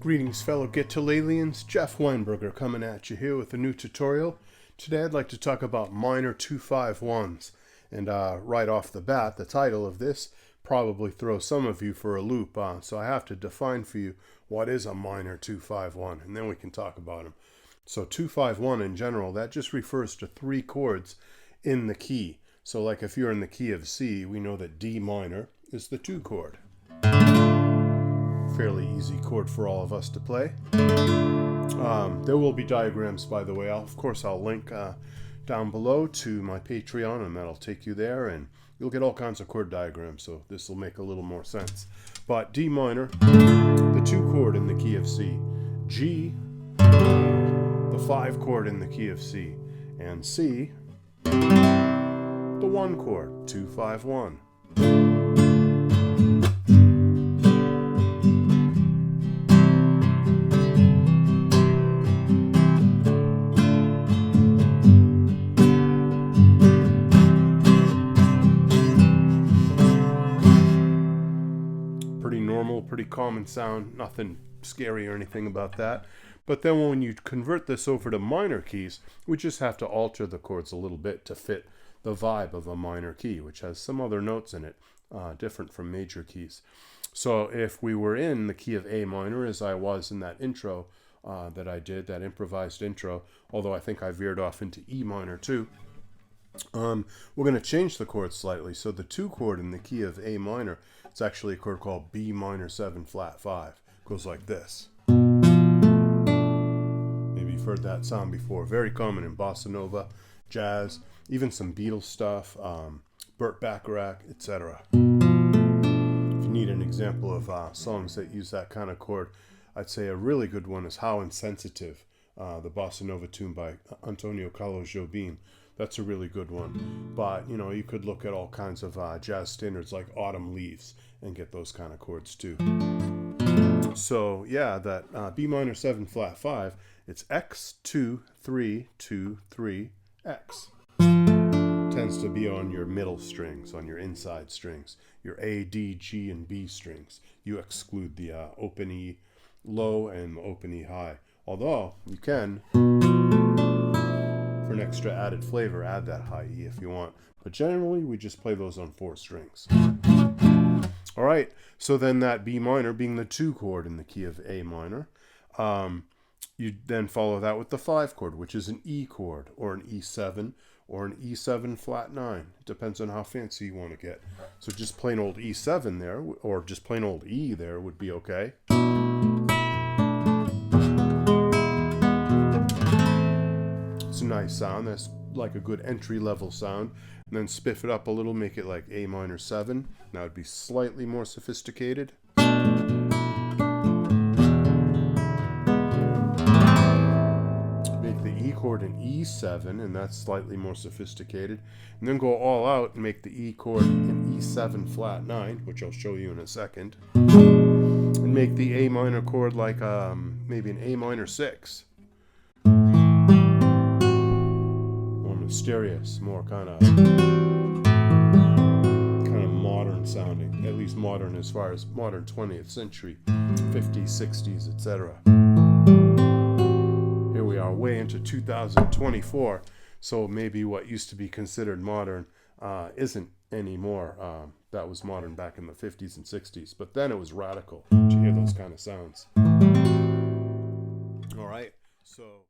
Greetings fellow Get-to-Lalians, Jeff Weinberger coming at you here with a new tutorial. Today I'd like to talk about minor 2-5-1s, and right off the bat the title of this probably throws some of you for a loop, so I have to define for you what is a minor 2-5-1 and then we can talk about them. So 2-5-1 in general, that just refers to three chords in the key. So like if you're in the key of C, we know that D minor is the 2 chord. Fairly easy chord for all of us to play. There will be diagrams, by the way. Of course I'll link down below to my Patreon, and that'll take you there, and you'll get all kinds of chord diagrams, so this will make a little more sense. But D minor, the 2 chord in the key of C. G, the 5 chord in the key of C. And C, the 1 chord, 2-5-1. Pretty normal, pretty common sound, nothing scary or anything about that. But then when you convert this over to minor keys, we just have to alter the chords a little bit to fit the vibe of a minor key, which has some other notes in it, different from major keys. So if we were in the key of A minor, as I was in that intro that I did, that improvised intro, although I think I veered off into E minor too, we're going to change the chord slightly. So the 2 chord in the key of A minor, it's actually a chord called B minor 7 flat 5. It goes like this. Maybe you've heard that sound before. Very common in bossa nova, jazz, even some Beatles stuff, Burt Bacharach, etc. If you need an example of songs that use that kind of chord, I'd say a really good one is How Insensitive, the bossa nova tune by Antonio Carlos Jobim. That's a really good one. But, you know, you could look at all kinds of jazz standards like Autumn Leaves and get those kind of chords too. So, yeah, that B minor 7 flat 5, it's X, 2, 3, 2, 3, X. Tends to be on your middle strings, on your inside strings, your A, D, G, and B strings. You exclude the open E low and open E high. Although, you can, for an extra added flavor, add that high E if you want. But generally, we just play those on 4 strings. All right, so then that B minor being the 2 chord in the key of A minor, you then follow that with the 5 chord, which is an E chord, or an E7, or an E7 flat 9. It depends on how fancy you want to get. So just plain old E7 there, or just plain old E there would be okay. It's a nice sound. That's like a good entry-level sound. And then spiff it up a little, make it like A minor 7. That would be slightly more sophisticated. Make the E chord an E7, and that's slightly more sophisticated. And then go all out and make the E chord an E7 flat 9, which I'll show you in a second. And make the A minor chord like maybe an A minor 6. Mysterious, more kind of modern sounding, at least modern as far as modern 20th century, 50s, 60s, etc. Here we are way into 2024, so maybe what used to be considered modern isn't anymore. That was modern back in the 50s and 60s, but then it was radical to hear those kind of sounds. All right, so